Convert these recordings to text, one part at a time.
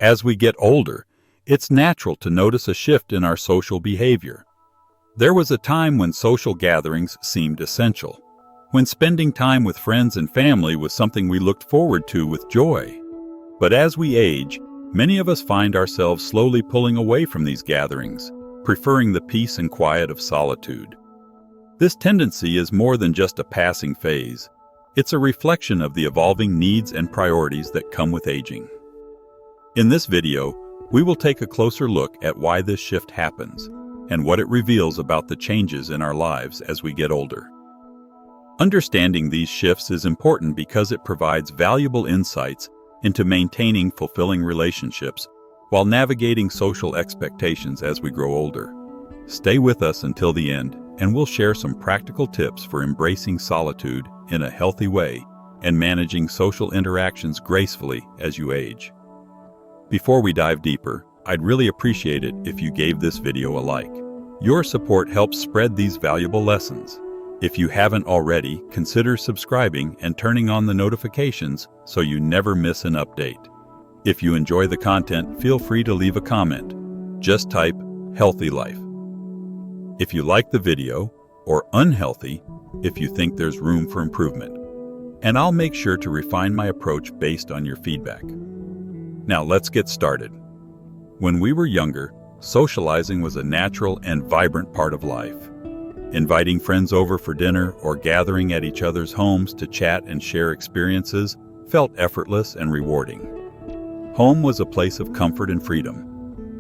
As we get older, it's natural to notice a shift in our social behavior. There was a time when social gatherings seemed essential, when spending time with friends and family was something we looked forward to with joy. But as we age, many of us find ourselves slowly pulling away from these gatherings, preferring the peace and quiet of solitude. This tendency is more than just a passing phase. It's a reflection of the evolving needs and priorities that come with aging. In this video, we will take a closer look at why this shift happens and what it reveals about the changes in our lives as we get older. Understanding these shifts is important because it provides valuable insights into maintaining fulfilling relationships while navigating social expectations as we grow older. Stay with us until the end, and we'll share some practical tips for embracing solitude in a healthy way and managing social interactions gracefully as you age. Before we dive deeper, I'd really appreciate it if you gave this video a like. Your support helps spread these valuable lessons. If you haven't already, consider subscribing and turning on the notifications so you never miss an update. If you enjoy the content, feel free to leave a comment. Just type "healthy life" if you like the video, or "unhealthy" if you think there's room for improvement. And I'll make sure to refine my approach based on your feedback. Now let's get started. When we were younger, socializing was a natural and vibrant part of life. Inviting friends over for dinner or gathering at each other's homes to chat and share experiences felt effortless and rewarding. Home was a place of comfort and freedom,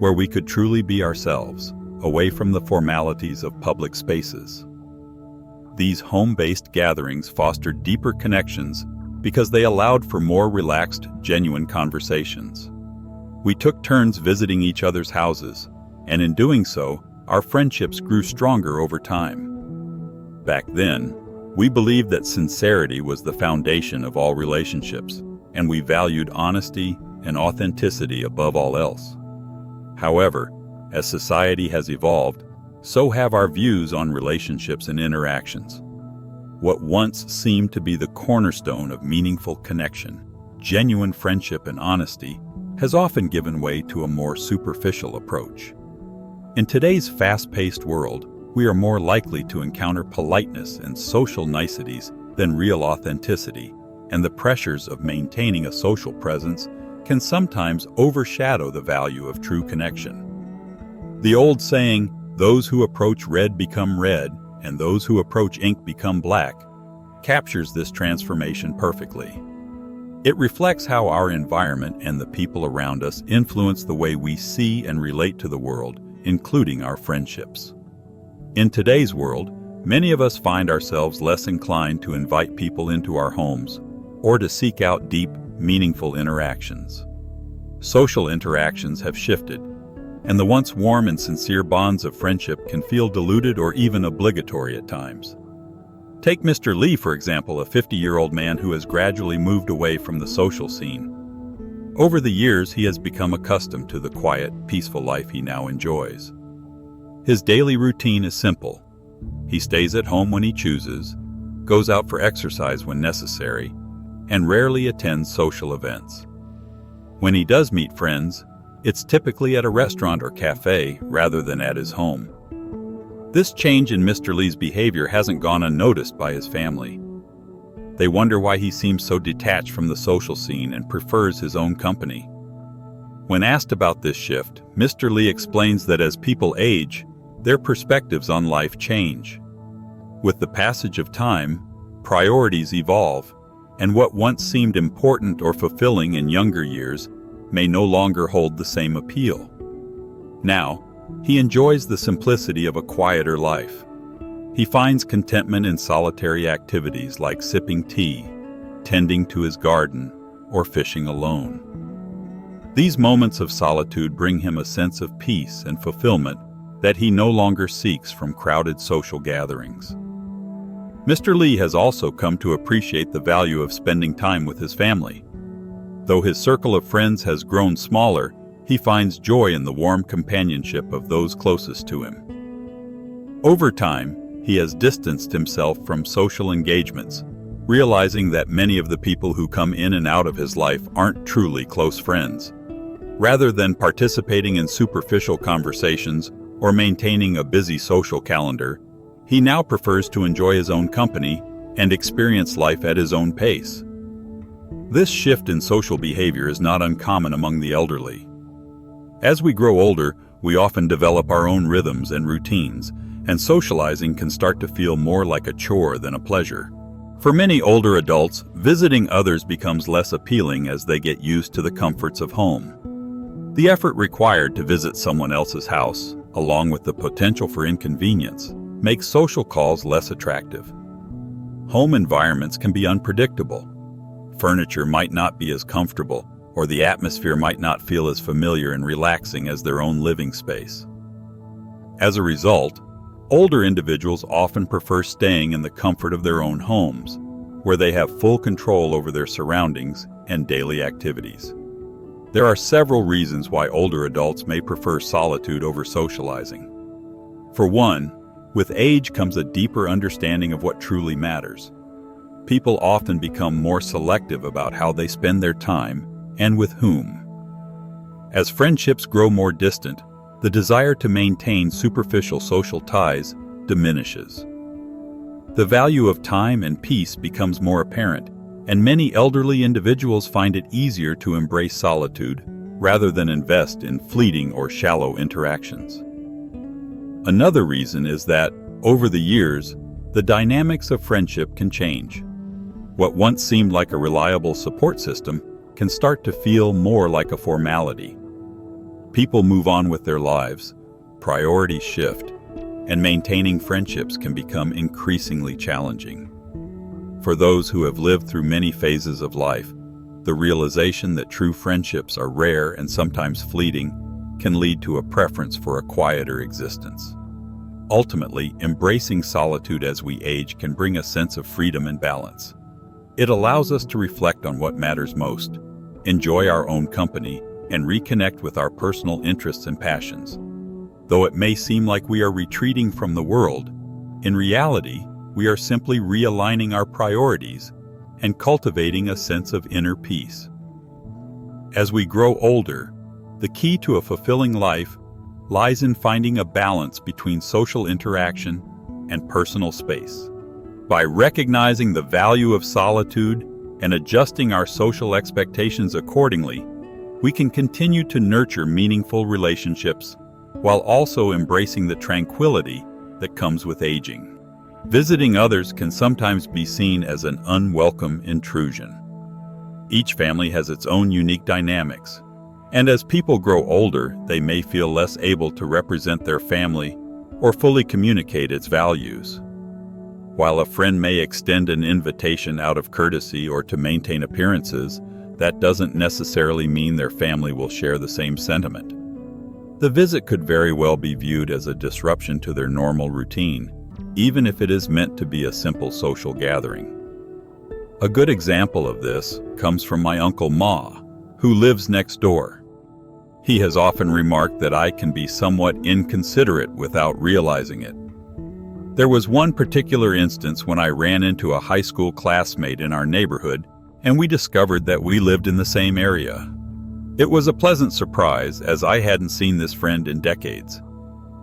where we could truly be ourselves, away from the formalities of public spaces. These home-based gatherings fostered deeper connections because they allowed for more relaxed, genuine conversations. We took turns visiting each other's houses, and in doing so, our friendships grew stronger over time. Back then, we believed that sincerity was the foundation of all relationships, and we valued honesty and authenticity above all else. However, as society has evolved, so have our views on relationships and interactions. What once seemed to be the cornerstone of meaningful connection, genuine friendship and honesty, has often given way to a more superficial approach. In today's fast-paced world, we are more likely to encounter politeness and social niceties than real authenticity, and the pressures of maintaining a social presence can sometimes overshadow the value of true connection. The old saying, "Those who approach red become red, and those who approach ink become black," captures this transformation perfectly. It reflects how our environment and the people around us influence the way we see and relate to the world, including our friendships. In today's world, many of us find ourselves less inclined to invite people into our homes or to seek out deep, meaningful interactions. Social interactions have shifted, and the once warm and sincere bonds of friendship can feel diluted or even obligatory at times. Take Mr. Lee, for example, a 50-year-old man who has gradually moved away from the social scene. Over the years, he has become accustomed to the quiet, peaceful life he now enjoys. His daily routine is simple. He stays at home when he chooses, goes out for exercise when necessary, and rarely attends social events. When he does meet friends, it's typically at a restaurant or cafe rather than at his home. This change in Mr. Lee's behavior hasn't gone unnoticed by his family. They wonder why he seems so detached from the social scene and prefers his own company. When asked about this shift, Mr. Lee explains that as people age, their perspectives on life change. With the passage of time, priorities evolve, and what once seemed important or fulfilling in younger years may no longer hold the same appeal. Now, he enjoys the simplicity of a quieter life. He finds contentment in solitary activities like sipping tea, tending to his garden, or fishing alone. These moments of solitude bring him a sense of peace and fulfillment that he no longer seeks from crowded social gatherings. Mr. Lee has also come to appreciate the value of spending time with his family. Though his circle of friends has grown smaller, he finds joy in the warm companionship of those closest to him. Over time, he has distanced himself from social engagements, realizing that many of the people who come in and out of his life aren't truly close friends. Rather than participating in superficial conversations or maintaining a busy social calendar, he now prefers to enjoy his own company and experience life at his own pace. This shift in social behavior is not uncommon among the elderly. As we grow older, we often develop our own rhythms and routines, and socializing can start to feel more like a chore than a pleasure. For many older adults, visiting others becomes less appealing as they get used to the comforts of home. The effort required to visit someone else's house, along with the potential for inconvenience, makes social calls less attractive. Home environments can be unpredictable. Furniture might not be as comfortable, or the atmosphere might not feel as familiar and relaxing as their own living space. As a result, older individuals often prefer staying in the comfort of their own homes, where they have full control over their surroundings and daily activities. There are several reasons why older adults may prefer solitude over socializing. For one, with age comes a deeper understanding of what truly matters. People often become more selective about how they spend their time and with whom. As friendships grow more distant, the desire to maintain superficial social ties diminishes. The value of time and peace becomes more apparent, and many elderly individuals find it easier to embrace solitude rather than invest in fleeting or shallow interactions. Another reason is that, over the years, the dynamics of friendship can change. What once seemed like a reliable support system can start to feel more like a formality. People move on with their lives, priorities shift, and maintaining friendships can become increasingly challenging. For those who have lived through many phases of life, the realization that true friendships are rare and sometimes fleeting can lead to a preference for a quieter existence. Ultimately, embracing solitude as we age can bring a sense of freedom and balance. It allows us to reflect on what matters most, enjoy our own company, and reconnect with our personal interests and passions. Though it may seem like we are retreating from the world, in reality, we are simply realigning our priorities and cultivating a sense of inner peace. As we grow older, the key to a fulfilling life lies in finding a balance between social interaction and personal space. By recognizing the value of solitude and adjusting our social expectations accordingly, we can continue to nurture meaningful relationships while also embracing the tranquility that comes with aging. Visiting others can sometimes be seen as an unwelcome intrusion. Each family has its own unique dynamics, and as people grow older, they may feel less able to represent their family or fully communicate its values. While a friend may extend an invitation out of courtesy or to maintain appearances, that doesn't necessarily mean their family will share the same sentiment. The visit could very well be viewed as a disruption to their normal routine, even if it is meant to be a simple social gathering. A good example of this comes from my Uncle Ma, who lives next door. He has often remarked that I can be somewhat inconsiderate without realizing it. There was one particular instance when I ran into a high school classmate in our neighborhood, and we discovered that we lived in the same area. It was a pleasant surprise, as I hadn't seen this friend in decades.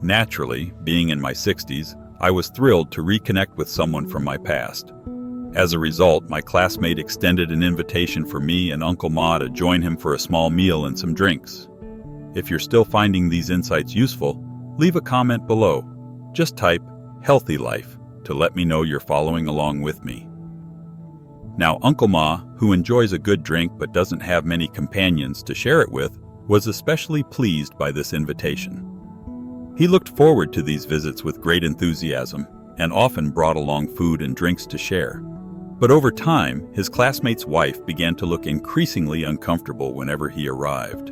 Naturally, being in my 60s, I was thrilled to reconnect with someone from my past. As a result, my classmate extended an invitation for me and Uncle Ma to join him for a small meal and some drinks. If you're still finding these insights useful, leave a comment below. Just type "healthy life" to let me know you're following along with me. Now, Uncle Ma, who enjoys a good drink but doesn't have many companions to share it with, was especially pleased by this invitation. He looked forward to these visits with great enthusiasm and often brought along food and drinks to share. But over time, his classmate's wife began to look increasingly uncomfortable whenever he arrived.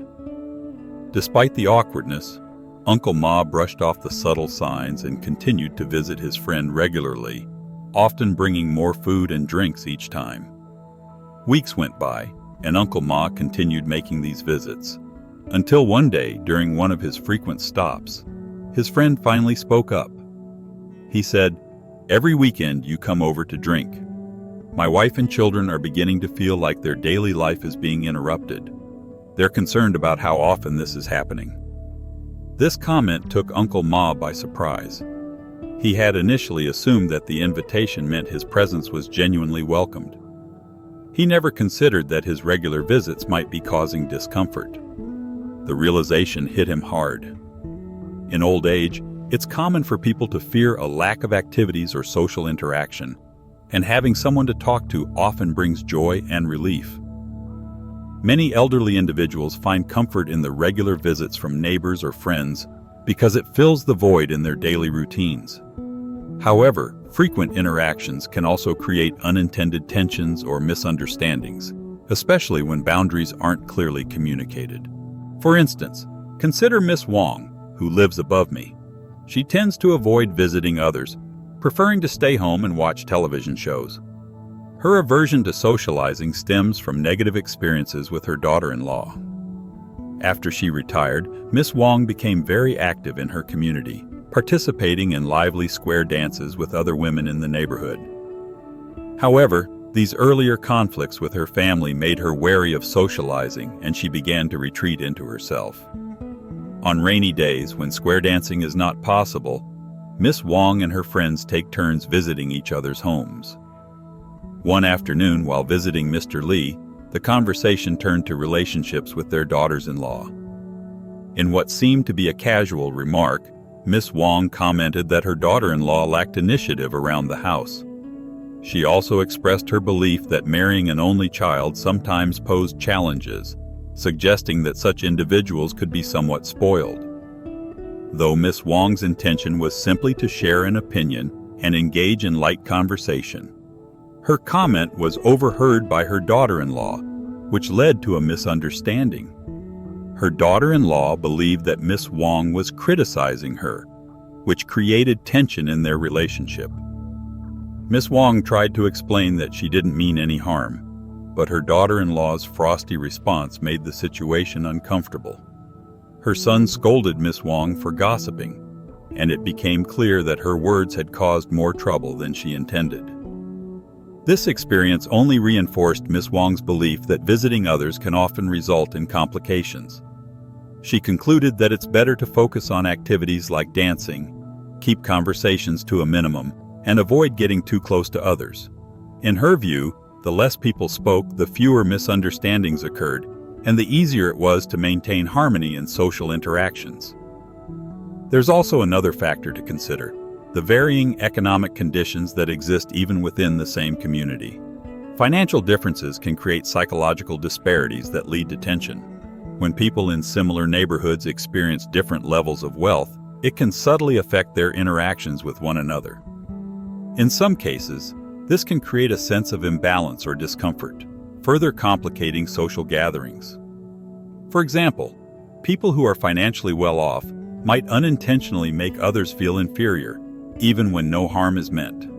Despite the awkwardness, Uncle Ma brushed off the subtle signs and continued to visit his friend regularly, often bringing more food and drinks each time. Weeks went by, and Uncle Ma continued making these visits, until one day, during one of his frequent stops, his friend finally spoke up. He said, "Every weekend you come over to drink. My wife and children are beginning to feel like their daily life is being interrupted. They're concerned about how often this is happening. This comment took Uncle Ma by surprise. He had initially assumed that the invitation meant his presence was genuinely welcomed. He never considered that his regular visits might be causing discomfort. The realization hit him hard. In old age, it's common for people to fear a lack of activities or social interaction, and having someone to talk to often brings joy and relief. Many elderly individuals find comfort in the regular visits from neighbors or friends because it fills the void in their daily routines. However, frequent interactions can also create unintended tensions or misunderstandings, especially when boundaries aren't clearly communicated. For instance, consider Miss Wong, who lives above me. She tends to avoid visiting others, preferring to stay home and watch television shows. Her aversion to socializing stems from negative experiences with her daughter-in-law. After she retired, Miss Wong became very active in her community, participating in lively square dances with other women in the neighborhood. However, these earlier conflicts with her family made her wary of socializing, and she began to retreat into herself. On rainy days, when square dancing is not possible, Miss Wong and her friends take turns visiting each other's homes. One afternoon, while visiting Mr. Lee, the conversation turned to relationships with their daughters-in-law. In what seemed to be a casual remark, Miss Wong commented that her daughter-in-law lacked initiative around the house. She also expressed her belief that marrying an only child sometimes posed challenges, suggesting that such individuals could be somewhat spoiled. Though Miss Wong's intention was simply to share an opinion and engage in light conversation, her comment was overheard by her daughter-in-law, which led to a misunderstanding. Her daughter-in-law believed that Miss Wong was criticizing her, which created tension in their relationship. Miss Wong tried to explain that she didn't mean any harm, but her daughter-in-law's frosty response made the situation uncomfortable. Her son scolded Miss Wong for gossiping, and it became clear that her words had caused more trouble than she intended. This experience only reinforced Miss Wong's belief that visiting others can often result in complications. She concluded that it's better to focus on activities like dancing, keep conversations to a minimum, and avoid getting too close to others. In her view, the less people spoke, the fewer misunderstandings occurred, and the easier it was to maintain harmony in social interactions. There's also another factor to consider: the varying economic conditions that exist even within the same community. Financial differences can create psychological disparities that lead to tension. When people in similar neighborhoods experience different levels of wealth, it can subtly affect their interactions with one another. In some cases, this can create a sense of imbalance or discomfort, further complicating social gatherings. For example, people who are financially well off might unintentionally make others feel inferior, even when no harm is meant.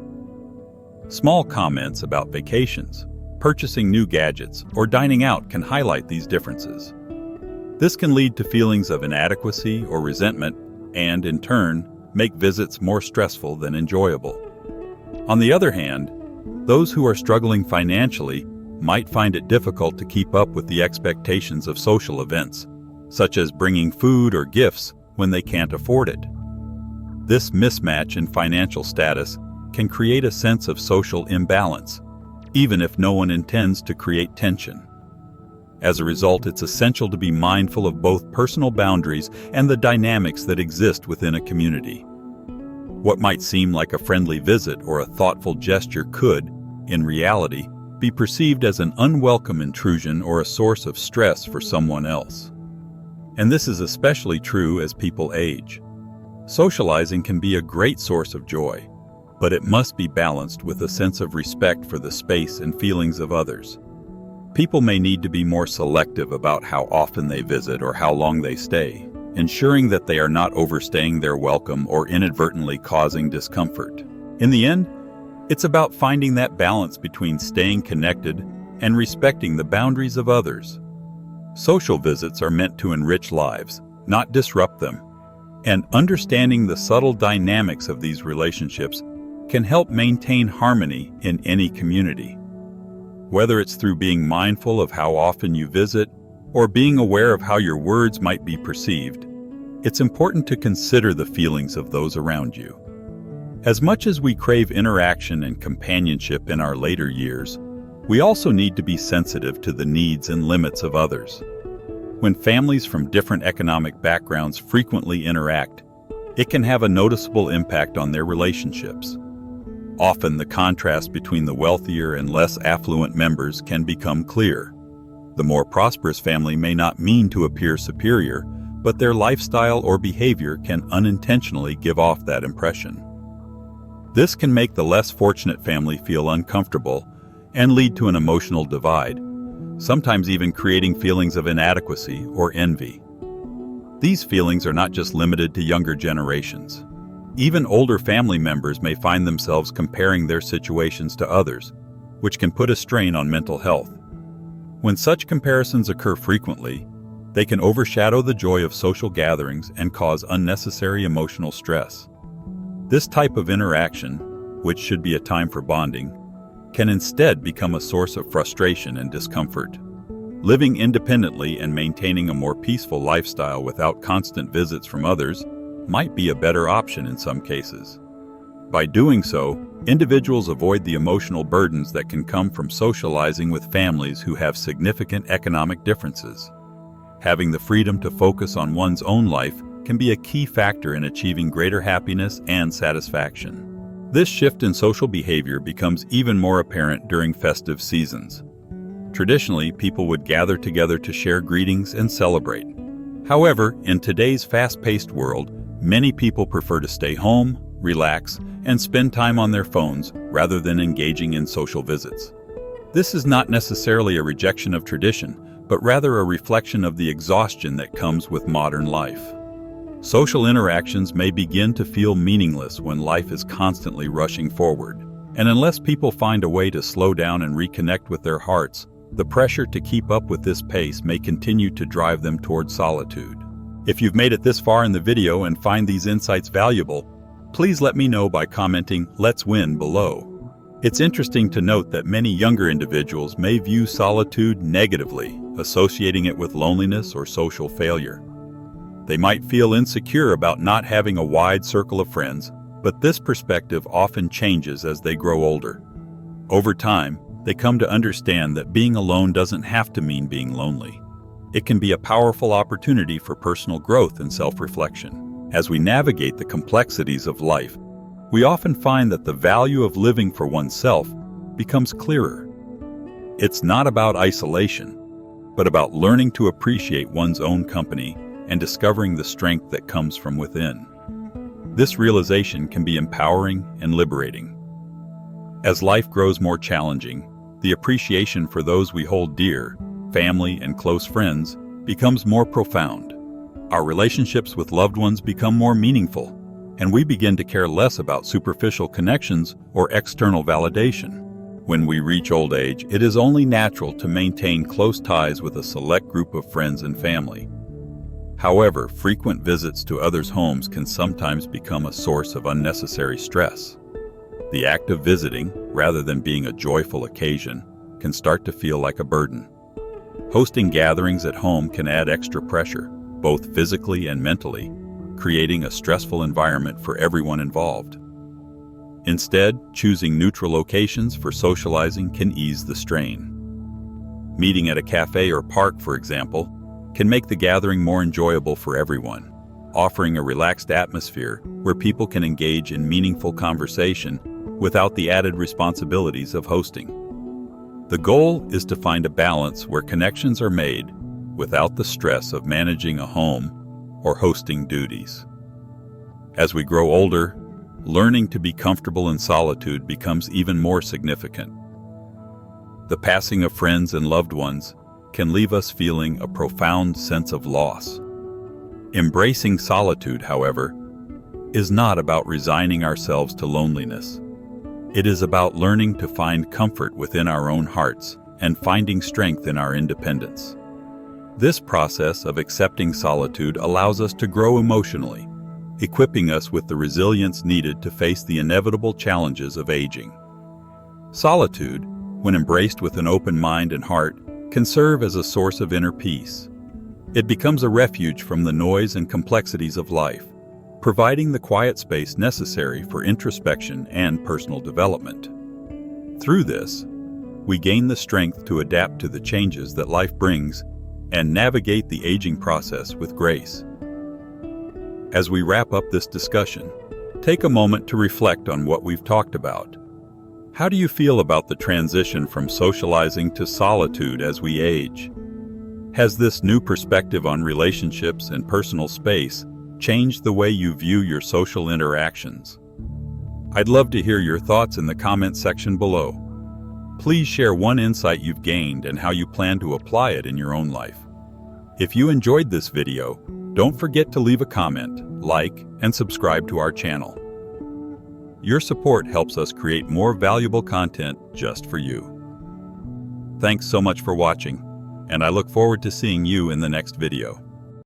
Small comments about vacations, purchasing new gadgets, or dining out can highlight these differences. This can lead to feelings of inadequacy or resentment and, in turn, make visits more stressful than enjoyable. On the other hand, those who are struggling financially might find it difficult to keep up with the expectations of social events, such as bringing food or gifts when they can't afford it. This mismatch in financial status can create a sense of social imbalance, even if no one intends to create tension. As a result, it's essential to be mindful of both personal boundaries and the dynamics that exist within a community. What might seem like a friendly visit or a thoughtful gesture could, in reality, be perceived as an unwelcome intrusion or a source of stress for someone else. And this is especially true as people age. Socializing can be a great source of joy, but it must be balanced with a sense of respect for the space and feelings of others. People may need to be more selective about how often they visit or how long they stay, ensuring that they are not overstaying their welcome or inadvertently causing discomfort. In the end, it's about finding that balance between staying connected and respecting the boundaries of others. Social visits are meant to enrich lives, not disrupt them, and understanding the subtle dynamics of these relationships can help maintain harmony in any community. Whether it's through being mindful of how often you visit or being aware of how your words might be perceived, it's important to consider the feelings of those around you. As much as we crave interaction and companionship in our later years, we also need to be sensitive to the needs and limits of others. When families from different economic backgrounds frequently interact, it can have a noticeable impact on their relationships. Often, the contrast between the wealthier and less affluent members can become clear. The more prosperous family may not mean to appear superior, but their lifestyle or behavior can unintentionally give off that impression. This can make the less fortunate family feel uncomfortable and lead to an emotional divide, sometimes even creating feelings of inadequacy or envy. These feelings are not just limited to younger generations. Even older family members may find themselves comparing their situations to others, which can put a strain on mental health. When such comparisons occur frequently, they can overshadow the joy of social gatherings and cause unnecessary emotional stress. This type of interaction, which should be a time for bonding, can instead become a source of frustration and discomfort. Living independently and maintaining a more peaceful lifestyle without constant visits from others might be a better option in some cases. By doing so, individuals avoid the emotional burdens that can come from socializing with families who have significant economic differences. Having the freedom to focus on one's own life can be a key factor in achieving greater happiness and satisfaction. This shift in social behavior becomes even more apparent during festive seasons. Traditionally, people would gather together to share greetings and celebrate. However, in today's fast-paced world, many people prefer to stay home, relax, and spend time on their phones rather than engaging in social visits. This is not necessarily a rejection of tradition, but rather a reflection of the exhaustion that comes with modern life. Social interactions may begin to feel meaningless when life is constantly rushing forward, and unless people find a way to slow down and reconnect with their hearts, the pressure to keep up with this pace may continue to drive them toward solitude. If you've made it this far in the video and find these insights valuable, please let me know by commenting "Let's win" below. It's interesting to note that many younger individuals may view solitude negatively, associating it with loneliness or social failure. They might feel insecure about not having a wide circle of friends, but this perspective often changes as they grow older. Over time, they come to understand that being alone doesn't have to mean being lonely. It can be a powerful opportunity for personal growth and self-reflection. As we navigate the complexities of life, we often find that the value of living for oneself becomes clearer. It's not about isolation, but about learning to appreciate one's own company and discovering the strength that comes from within. This realization can be empowering and liberating. As life grows more challenging, the appreciation for those we hold dear, family and close friends, becomes more profound. Our relationships with loved ones become more meaningful, and we begin to care less about superficial connections or external validation. When we reach old age, it is only natural to maintain close ties with a select group of friends and family. However, frequent visits to others' homes can sometimes become a source of unnecessary stress. The act of visiting, rather than being a joyful occasion, can start to feel like a burden. Hosting gatherings at home can add extra pressure, both physically and mentally, creating a stressful environment for everyone involved. Instead, choosing neutral locations for socializing can ease the strain. Meeting at a cafe or park, for example, can make the gathering more enjoyable for everyone, offering a relaxed atmosphere where people can engage in meaningful conversation without the added responsibilities of hosting. The goal is to find a balance where connections are made without the stress of managing a home or hosting duties. As we grow older, learning to be comfortable in solitude becomes even more significant. The passing of friends and loved ones can leave us feeling a profound sense of loss. Embracing solitude, however, is not about resigning ourselves to loneliness. It is about learning to find comfort within our own hearts and finding strength in our independence. This process of accepting solitude allows us to grow emotionally, equipping us with the resilience needed to face the inevitable challenges of aging. Solitude, when embraced with an open mind and heart, can serve as a source of inner peace. It becomes a refuge from the noise and complexities of life, providing the quiet space necessary for introspection and personal development. Through this, we gain the strength to adapt to the changes that life brings and navigate the aging process with grace. As we wrap up this discussion, take a moment to reflect on what we've talked about. How do you feel about the transition from socializing to solitude as we age? Has this new perspective on relationships and personal space changed the way you view your social interactions? I'd love to hear your thoughts in the comment section below. Please share one insight you've gained and how you plan to apply it in your own life. If you enjoyed this video, don't forget to leave a comment, like, and subscribe to our channel. Your support helps us create more valuable content just for you. Thanks so much for watching, and I look forward to seeing you in the next video.